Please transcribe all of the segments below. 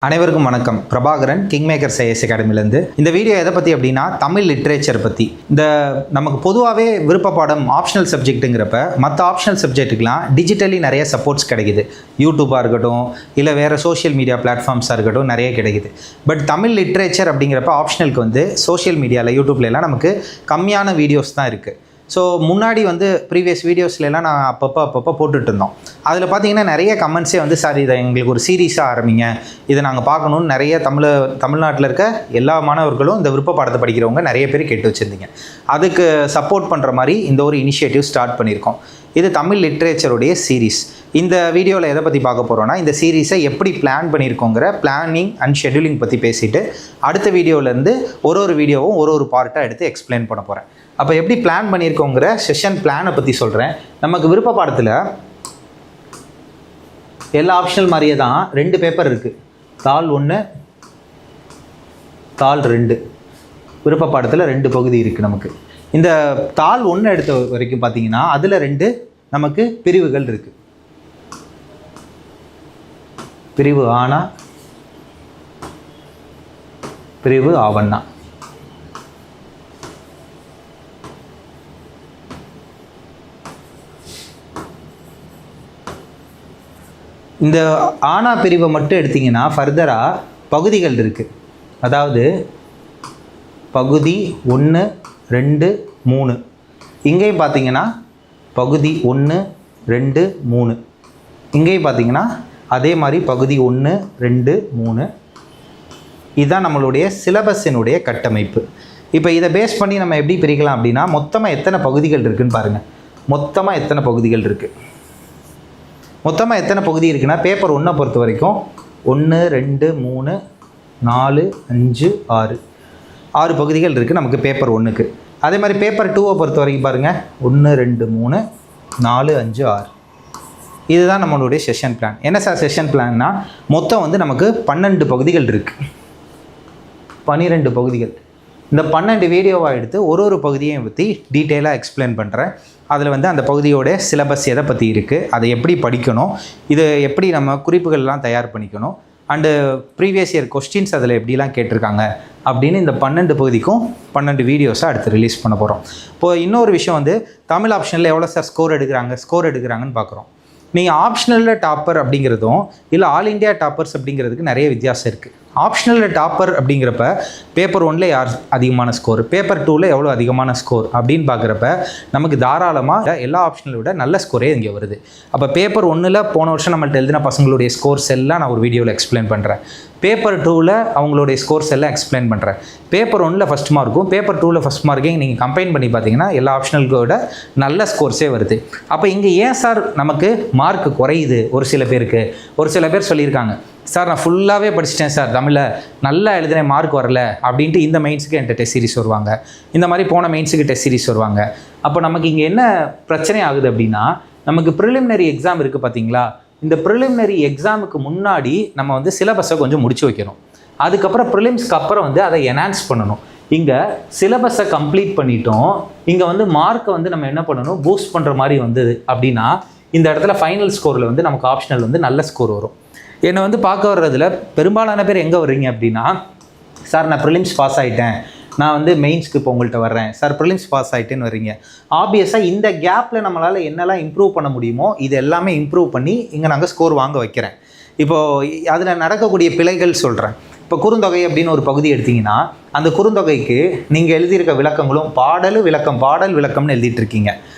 அனைவருக்கும் வணக்கம். Prabhakaran kingmaker IAS அகாடமிலேருந்து. இந்த வீடியோ எதை பற்றி அப்படின்னா தமிழ் லிட்ரேச்சர் பற்றி. இந்த நமக்கு பொதுவாகவே விருப்ப பாடம் ஆப்ஷனல் சப்ஜெக்ட்டுங்கிறப்ப மற்ற ஆப்ஷனல் சப்ஜெக்ட்டுக்கெலாம் டிஜிட்டலி நிறைய சப்போர்ட்ஸ் கிடைக்குது. யூடியூப்பாக இருக்கட்டும், இல்லை வேறு சோஷியல் மீடியா பிளாட்ஃபார்ம்ஸாக இருக்கட்டும், நிறைய கிடைக்குது. பட் தமிழ் லிட்ரேச்சர் அப்படிங்கிறப்ப ஆப்ஷனலுக்கு வந்து சோஷியல் மீடியாவில் யூடியூப்லலாம் நமக்கு கம்மியான வீடியோஸ் தான் இருக்குது. ஸோ முன்னாடி வந்து ப்ரீவியஸ் வீடியோஸ்லாம் நான் அப்பப்போ போட்டுட்டு இருந்தோம். அதில் பார்த்தீங்கன்னா நிறைய கமெண்ட்ஸே வந்து சார் இதை எங்களுக்கு ஒரு சீரீஸாக ஆரம்பிங்க, இதை நாங்கள் பார்க்கணுன்னு நிறைய தமிழ்நாட்டில் இருக்க எல்லா மாணவர்களும் இந்த விருப்ப பாடத்தை படிக்கிறவங்க நிறைய பேர் கேட்டு வச்சுருந்தீங்க. அதுக்கு சப்போர்ட் பண்ணுற மாதிரி இந்த ஒரு இனிஷியேட்டிவ் ஸ்டார்ட் பண்ணியிருக்கோம். இது தமிழ் லிட்ரேச்சருடைய சீரீஸ். இந்த வீடியோவில் எதை பற்றி பார்க்க போகிறோன்னா, இந்த சீரீஸை எப்படி பிளான் பண்ணியிருக்கோங்கிற பிளானிங் அண்ட் ஷெட்யூலிங் பற்றி பேசிவிட்டு அடுத்த வீடியோவிலேருந்து ஒரு வீடியோவும் ஒரு பார்ட்டாக எடுத்து எக்ஸ்பிளைன் பண்ண போகிறேன். அப்போ எப்படி பிளான் பண்ணியிருக்கோங்கிற செஷன் பிளானை பற்றி சொல்கிறேன். நமக்கு விருப்ப பாடத்தில் எல்லா ஆப்ஷனல் மாதிரியே தான் 2 பேப்பர் இருக்குது. தாள் 1, தாள் 2. விருப்ப பாடத்தில் 2 பகுதி இருக்குது. நமக்கு இந்த தாள் 1 எடுத்த வரைக்கும் பார்த்தீங்கன்னா அதில் 2 நமக்கு பிரிவுகள் இருக்குது. பிரிவு ஆனா, பிரிவு ஆவண்ணா. இந்த ஆனா பிரிவை மட்டும் எடுத்திங்கன்னா ஃபர்தராக பகுதிகள் இருக்குது. அதாவது பகுதி 1, 2, 3. இங்கேயும் பார்த்தீங்கன்னா பகுதி 1, 2, 3. இங்கேயும் பார்த்தீங்கன்னா அதே மாதிரி பகுதி 1, 2, 3. இதுதான் நம்மளுடைய சிலபஸினுடைய கட்டமைப்பு. இப்போ இதை பேஸ் பண்ணி நம்ம எப்படி பிரிக்கலாம் அப்படின்னா, மொத்தமாக எத்தனை பகுதிகள் இருக்குதுன்னு பாருங்கள். மொத்தமாக எத்தனை பகுதிகள் இருக்குது? மொத்தமாக எத்தனை பகுதி இருக்குன்னா, பேப்பர் 1 பொறுத்த வரைக்கும் 1, 2, 3, 4, 5, 6 பகுதிகள் இருக்குது நமக்கு பேப்பர் 1க்கு. அதே மாதிரி பேப்பர் 2 பொறுத்த வரைக்கும் பாருங்கள், 1, 2, 3, 4, 5, 6. இதுதான் நம்மளுடைய செஷன் பிளான். என்ன சார் செஷன் பிளான்னா, மொத்தம் வந்து நமக்கு 12 பகுதிகள் இருக்குது. 12 பகுதிகள். இந்த 12 வீடியோவாக எடுத்து ஒரு பகுதியையும் பற்றி டீட்டெயிலாக எக்ஸ்பிளைன் பண்ணுறேன். அதில் வந்து அந்த பகுதியோட சிலபஸ் எதை பற்றி இருக்குது, அதை எப்படி படிக்கணும், இது எப்படி நம்ம குறிப்புகள்லாம் தயார் பண்ணிக்கணும், அண்டு ப்ரீவியஸ் இயர் கொஸ்டின்ஸ் அதில் எப்படிலாம் கேட்டிருக்காங்க அப்படின்னு இந்த 12 பகுதிக்கும் 12 வீடியோஸை அடுத்து ரிலீஸ் பண்ண போகிறோம். இப்போது இன்னொரு விஷயம் வந்து, தமிழ் ஆப்ஷனில் எவ்வளோ சார் ஸ்கோர் எடுக்கிறாங்கன்னு பார்க்குறோம். நீங்கள் ஆப்ஷனலில் டாப்பர் அப்படிங்கிறதும் இல்லை ஆல் இண்டியா டாப்பர்ஸ் அப்படிங்கிறதுக்கு நிறைய வித்தியாசம் இருக்குது. ஆப்ஷனலில் டாப்பர் அப்படிங்கிறப்ப பேப்பர் 1 யார் அதிகமான ஸ்கோர், பேப்பர் 2 எவ்வளோ அதிகமான ஸ்கோர் அப்படின்னு பார்க்குறப்ப நமக்கு தாராளமாக எல்லா ஆப்ஷனலை விட நல்ல ஸ்கோரே இங்கே வருது. அப்போ பேப்பர் 1 போன வருஷம் நம்மள்ட்ட எழுதின பசங்களுடைய ஸ்கோர்ஸ் எல்லாம் நான் ஒரு வீடியோவில் எக்ஸ்பிளைன் பண்ணுறேன். பேப்பர் 2 அவங்களுடைய ஸ்கோர்ஸ் எல்லாம் எக்ஸ்பிளைன் பண்ணுறேன். பேப்பர் 1 ஃபஸ்ட் மார்க்கும் பேப்பர் 2 ஃபஸ்ட் மார்க்கையும் நீங்கள் கம்பைன் பண்ணி பார்த்தீங்கன்னா எல்லா ஆப்ஷனல்கோட நல்ல ஸ்கோர்ஸே வருது. அப்போ இங்கே ஏன் சார் நமக்கு மார்க் குறையுது? ஒரு சில பேர் சொல்லியிருக்காங்க, சார் நான் ஃபுல்லாகவே படிச்சிட்டேன் சார், தமிழில் நல்லா எழுதுனேன், மார்க் வரல அப்படின்ட்டு இந்த மெயின்ஸுக்கு என்கிட்ட டெஸ்ட் சீரிஸ் வருவாங்க. இந்த மாதிரி போன மெயின்ஸுக்கு டெஸ்ட் சீரிஸ் வருவாங்க. அப்போ நமக்கு இங்கே என்ன பிரச்சனை ஆகுது அப்படின்னா, நமக்கு ப்ரிலிமினரி எக்ஸாம் இருக்குது பார்த்தீங்களா, இந்த ப்ரிலிமினரி எக்ஸாமுக்கு முன்னாடி நம்ம வந்து சிலபஸை கொஞ்சம் முடிச்சு வைக்கணும். அதுக்கப்புறம் ப்ரிலிம்ஸ்க்கு அப்புறம் வந்து அதை என்ஹான்ஸ் பண்ணணும். இங்கே சிலபஸை கம்ப்ளீட் பண்ணிட்டோம், இங்கே வந்து மார்க்கை வந்து நம்ம என்ன பண்ணணும், பூஸ்ட் பண்ணுற மாதிரி வந்தது அப்படின்னா இந்த இடத்துல ஃபைனல் ஸ்கோரில் வந்து நமக்கு ஆப்ஷனல் வந்து நல்ல ஸ்கோர் வரும். என்னை வந்து பார்க்க வர்றதுல பெரும்பாலான பேர் எங்கே வர்றீங்க அப்படின்னா, சார் நான் ப்ரிலிம்ஸ் பாஸ் ஆகிட்டேன், நான் வந்து மெயின்ஸ்க்கு இப்போ உங்கள்கிட்ட வர்றேன் சார், ப்ரிலிம்ஸ் பாஸ் ஆகிட்டேன்னு வர்றீங்க. ஆப்வியஸாக இந்த கேப்பில் நம்மளால் என்னெல்லாம் இம்ப்ரூவ் பண்ண முடியுமோ இது எல்லாமே இம்ப்ரூவ் பண்ணி இங்கே நாங்கள் ஸ்கோர் வாங்க வைக்கிறேன். இப்போது அதில் நடக்கக்கூடிய பிழைகள் சொல்கிறேன். இப்போ குறுந்தொகை அப்படின்னு ஒரு பகுதி எடுத்திங்கன்னா, அந்த குறுந்தொகைக்கு நீங்கள் எழுதியிருக்க விளக்கங்களும் பாடல் விளக்கம்னு எழுதிட்டு இருக்கீங்க.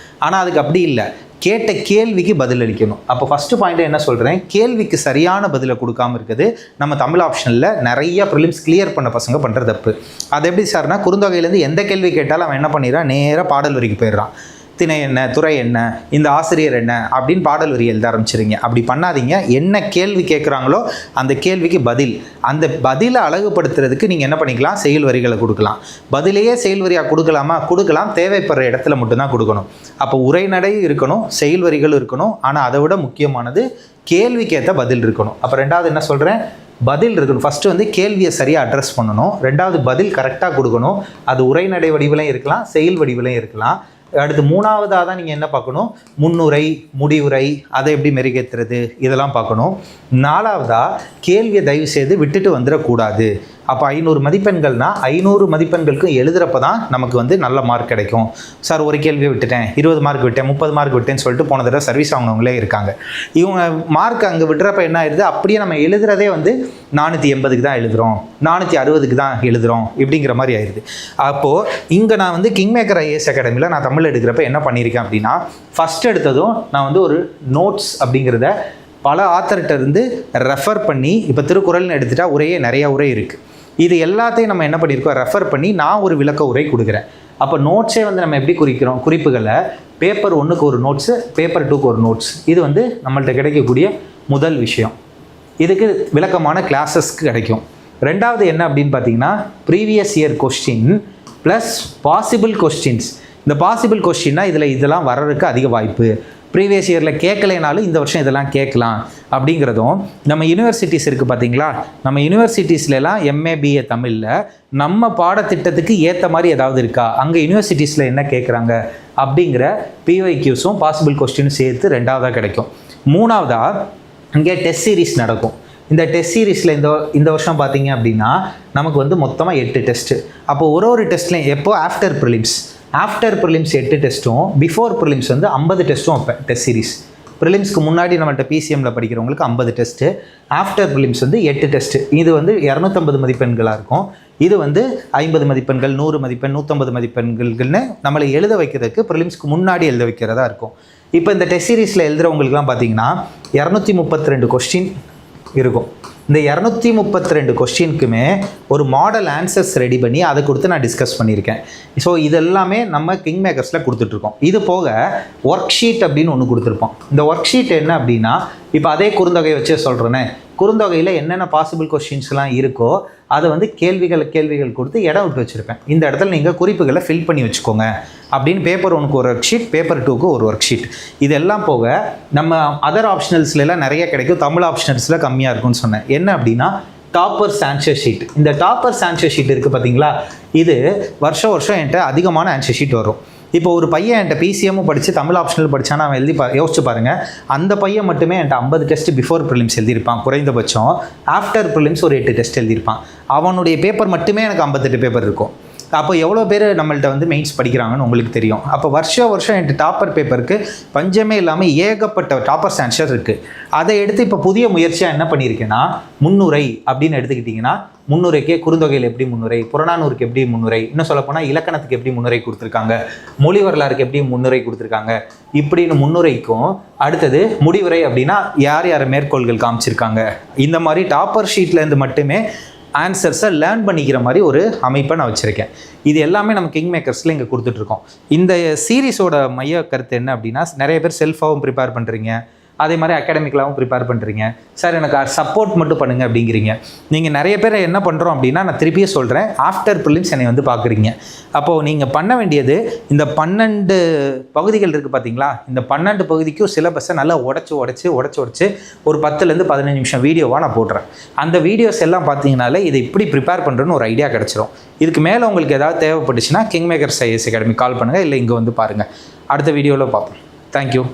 ஆனால் அதுக்கு அப்படி இல்லை, கேட்ட கேள்விக்கு பதில் அளிக்கணும். அப்போ ஃபஸ்ட்டு பாயிண்ட்டை என்ன சொல்கிறேன், கேள்விக்கு சரியான பதிலை கொடுக்காமல் இருக்குது நம்ம தமிழ் ஆப்ஷனில் நிறைய ப்ரிலிம்ஸ் கிளியர் பண்ண பசங்க பண்ணுற தப்பு. அது எப்படி சார்னா, குறுந்தொகையிலேருந்து எந்த கேள்வி கேட்டாலும் அவன் என்ன பண்ணிடுறான், நேராக பாடல் வரிக்கு போயிடுறான். திணை என்ன, துறை என்ன, இந்த ஆசிரியர் என்ன அப்படின்னு பாடல் வரி எழுத ஆரம்பிச்சிருங்க. அப்படி பண்ணாதீங்க. என்ன கேள்வி கேட்குறாங்களோ அந்த கேள்விக்கு பதில், அந்த பதிலை அழகுபடுத்துறதுக்கு நீங்கள் என்ன பண்ணிக்கலாம், செயல் வரிகளை கொடுக்கலாம். பதிலையே செயல் வரியாக கொடுக்கலாம், தேவைப்படுற இடத்துல மட்டும்தான் கொடுக்கணும். அப்போ உரைநடை இருக்கணும், செயல் வரிகள் இருக்கணும், ஆனால் அதை விட முக்கியமானது கேள்விக்கேற்ற பதில் இருக்கணும். அப்போ ரெண்டாவது என்ன சொல்கிறேன், பதில் இருக்கணும். ஃபஸ்ட்டு வந்து கேள்வியை சரியாக அட்ரஸ் பண்ணணும். ரெண்டாவது பதில் கரெக்டாக கொடுக்கணும். அது உரைநடை வடிவிலையும் இருக்கலாம், செயல் வடிவிலையும் இருக்கலாம். அடுத்து மூணாவதாக தான் நீங்கள் என்ன பார்க்கணும், முன்னுரை, முடிவுரை, அதை எப்படி மெருகேற்றுறது இதெல்லாம் பார்க்கணும். நாலாவதாக கேள்வியை தயவு செய்து விட்டுட்டு வந்துடக்கூடாது. அப்போ 500 மதிப்பெண்கள்னால் 500 மதிப்பெண்களுக்கும் எழுதுகிறப்ப தான் நமக்கு வந்து நல்ல மார்க் கிடைக்கும். சார் ஒரு கேள்வியை விட்டுட்டேன், 20 மார்க் விட்டேன், 30 மார்க் விட்டேன்னு சொல்லிட்டு போன தடவை சர்வீஸ் வாங்கினவங்களே இருக்காங்க. இவங்க மார்க் அங்கே விட்டுறப்ப என்ன ஆயிடுது, அப்படியே நம்ம எழுதுறதே வந்து 480க்கு தான் எழுதுகிறோம், 460க்கு தான் எழுதுகிறோம் இப்படிங்கிற மாதிரி ஆயிடுது. அப்போது இங்கே நான் வந்து கிங் மேக்கர் ஐஏஎஸ் அகாடமியில் நான் தமிழ் எடுக்கிறப்ப என்ன பண்ணியிருக்கேன் அப்படின்னா, ஃபஸ்ட் எடுத்ததும் நான் வந்து ஒரு நோட்ஸ் அப்படிங்கிறத பல ஆத்தர்கிட்ட இருந்து ரெஃபர் பண்ணி, இப்போ திருக்குறள்னு எடுத்துட்டா உரையே நிறைய உரை இருக்குது, இது எல்லாத்தையும் நம்ம என்ன பண்ணியிருக்கோம், ரெஃபர் பண்ணி நான் ஒரு விளக்க உரை கொடுக்குறேன். அப்போ நோட்ஸே வந்து நம்ம எப்படி குறிக்கிறோம், குறிப்புகளை பேப்பர் 1க்கு ஒரு நோட்ஸு, பேப்பர் 2க்கு ஒரு நோட்ஸ். இது வந்து நம்மள்ட்ட கிடைக்கக்கூடிய முதல் விஷயம். இதுக்கு விளக்கமான கிளாஸஸ்க்கு கிடைக்கும். ரெண்டாவது என்ன அப்படின்னு பார்த்தீங்கன்னா, previous year question plus possible questions. இந்த பாசிபிள் கொஸ்டின்னா இதில் இதெல்லாம் வர்றதுக்கு அதிக வாய்ப்பு, ப்ரீவியஸ் இயரில் கேட்கலைனாலும் இந்த வருஷம் இதெல்லாம் கேட்கலாம் அப்படிங்கிறதும். நம்ம யூனிவர்சிட்டிஸ் இருக்குது பார்த்தீங்களா, நம்ம யூனிவர்சிட்டிஸ்லாம் எம்ஏ பிஏ தமிழில் நம்ம பாடத்திட்டத்துக்கு ஏற்ற மாதிரி ஏதாவது இருக்கா, அங்கே யூனிவர்சிட்டிஸில் என்ன கேட்குறாங்க அப்படிங்கிற பிஒய்க்யூஸும் பாசிபிள் கொஸ்டினும் சேர்த்து ரெண்டாவதாக கிடைக்கும். மூணாவதாக இங்கே டெஸ்ட் சீரீஸ் நடக்கும். இந்த டெஸ்ட் சீரீஸில் இந்த வருஷம் பார்த்தீங்க அப்படின்னா நமக்கு வந்து மொத்தமாக 8 டெஸ்ட்டு. அப்போது ஒரு டெஸ்ட்லையும் எப்போ ஆஃப்டர் ப்ரிலிம்ஸ் 8 டெஸ்ட்டும், பிஃபோர் ப்ரிலிம்ஸ் வந்து 50 டெஸ்ட்டும் வைப்பேன். டெஸ்ட் சீரிஸ் ப்ரிலிம்ஸ்க்கு முன்னாடி நம்மள்ட்ட பிசிஎம்மில் படிக்கிறவங்களுக்கு 50 டெஸ்ட்டு, ஆஃப்டர் ப்ரிலிம்ஸ் வந்து 8 டெஸ்ட்டு. இது வந்து 250 மதிப்பெண்களாக இருக்கும். இது வந்து 50 மதிப்பெண்கள், 100 மதிப்பெண், 150 மதிப்பெண்கள்னு நம்மளை எழுத வைக்கிறதுக்கு ப்ரிலிம்ஸ்க்கு முன்னாடி எழுத வைக்கிறதா இருக்கும். இப்போ இந்த டெஸ்ட் சீரீஸில் எழுதுகிறவங்களுக்குலாம் பார்த்தீங்கன்னா 232 கொஸ்டின் இருக்கும். இந்த 232 கொஸ்டினுக்குமே ஒரு மாடல் ஆன்சர்ஸ் ரெடி பண்ணி அதை கொடுத்து நான் டிஸ்கஸ் பண்ணியிருக்கேன். ஸோ இதெல்லாமே நம்ம கிங் மேக்கர்ஸில் கொடுத்துட்ருக்கோம். இது போக ஒர்க் ஷீட் அப்படின்னு ஒன்று கொடுத்துருப்போம். இந்த ஒர்க் ஷீட் என்ன அப்படின்னா, இப்போ அதே குறுந்தொகையை வச்சே சொல்கிறேன்னே, குறுந்தொகையில் என்னென்ன பாசிபிள் கொஸ்டின்ஸ்லாம் இருக்கோ அதை வந்து கேள்விகள் கொடுத்து இடம் விட்டு வச்சுருப்பேன். இந்த இடத்துல நீங்கள் குறிப்புகளை ஃபில் பண்ணி வச்சுக்கோங்க அப்படின்னு. பேப்பர் 1க்கு ஒரு ஒர்க் ஷீட், பேப்பர் 2க்கு ஒரு ஒர்க் ஷீட். இதெல்லாம் போக நம்ம அதர் ஆப்ஷனல்ஸ்லாம் நிறைய கிடைக்கும், தமிழ் ஆப்ஷனல்ஸில் கம்மியாக இருக்கும்னு சொன்னேன். என்ன அப்படின்னா டாப்பர்ஸ் ஆன்சர் ஷீட். இந்த டாப்பர்ஸ் ஆன்சர் ஷீட் இருக்குது பார்த்தீங்களா, இது வருஷம் என்கிட்ட அதிகமான ஆன்சர் ஷீட் வரும். இப்போ ஒரு பையன் என்கிட்ட பிசிஎம்மும் படித்து தமிழ் ஆப்ஷனல் படித்தானா அவன் யோசிச்சு பாருங்கள், அந்த பையன் மட்டுமே என்கிட்ட 50 டெஸ்ட் பிஃபோர் ப்ரிலிம்ஸ் எழுதியிருப்பான் குறைந்தபட்சம். ஆஃப்டர் ப்ரிலிம்ஸ் ஒரு 8 டெஸ்ட் எழுதியிருப்பான். அவனுடைய பேப்பர் மட்டுமே எனக்கு 58 பேப்பர் இருக்கும். அப்போ எவ்வளோ பேர் நம்மள்ட்ட வந்து மெயின்ஸ் படிக்கிறாங்கன்னு உங்களுக்கு தெரியும். அப்போ வருஷம் என்கிட்ட டாப்பர் பேப்பருக்கு பஞ்சமே இல்லாமல் ஏகப்பட்ட டாப்பர்ஸ் ஆன்சர் இருக்குது. அதை எடுத்து இப்போ புதிய முயற்சியாக என்ன பண்ணியிருக்கேன்னா, முன்னுரை அப்படின்னு எடுத்துக்கிட்டிங்கன்னா, முன்னுரைக்கே குறுந்தொகையில் எப்படி முன்னுரை, புறநானூருக்கு எப்படி முன்னுரை, இன்னும் சொல்லப்போனால் இலக்கணத்துக்கு எப்படி முன்னுரை கொடுத்துருக்காங்க, மொழி வரலாறுக்கு எப்படி முன்னுரை கொடுத்துருக்காங்க, இப்படின்னு முன்னுரைக்கும் அடுத்தது முடிவுரை அப்படின்னா யார் மேற்கோள்கள் காமிச்சிருக்காங்க, இந்த மாதிரி டாப்பர் ஷீட்லேருந்து மட்டுமே ஆன்சர்ஸை லேர்ன் பண்ணிக்கிற மாதிரி ஒரு அமைப்பை நான் வச்சுருக்கேன். இது எல்லாமே நம்ம கிங் மேக்கர்ஸில் இங்கே கொடுத்துட்ருக்கோம். இந்த சீரீஸோட மைய கருத்து என்ன அப்படின்னா, நிறைய பேர் செல்ஃபாகவும் ப்ரிப்பேர் பண்ணுறீங்க, அதே மாதிரி அகாடமிக்கலாகவும் ப்ரிப்பேர் பண்ணுறீங்க. சார் எனக்கு சப்போர்ட் மட்டும் பண்ணுங்கள் அப்படிங்கிறீங்க. நீங்கள் நிறைய பேர் என்ன பண்ணுறோம் அப்படின்னா, நான் திருப்பியே சொல்கிறேன், ஆஃப்டர் ப்ரிலிம்ஸ் என்னை வந்து பார்க்குறீங்க. அப்போது நீங்கள் பண்ண வேண்டியது, இந்த 12 பகுதிகள் இருக்குது பார்த்தீங்களா, இந்த 12 பகுதிக்கும் சிலபஸை நல்லா உடச்சி ஒரு 10லேருந்து 15 நிமிஷம் வீடியோவாக நான் போடுறேன். அந்த வீடியோஸ் எல்லாம் பார்த்தீங்கனாலே இதை இப்படி ப்ரிப்பேர் பண்ணுறேன்னு ஒரு ஐடியா கிடச்சிரும். இதுக்கு மேலே உங்களுக்கு ஏதாவது தேவைப்பட்டுச்சுன்னா கிங் மேக்கர்ஸ் ஐஏஎஸ் அகாடமி கால் பண்ணுங்கள், இல்லை இங்கே வந்து பாருங்கள். அடுத்த வீடியோவில் பார்ப்போம். தேங்க்யூ.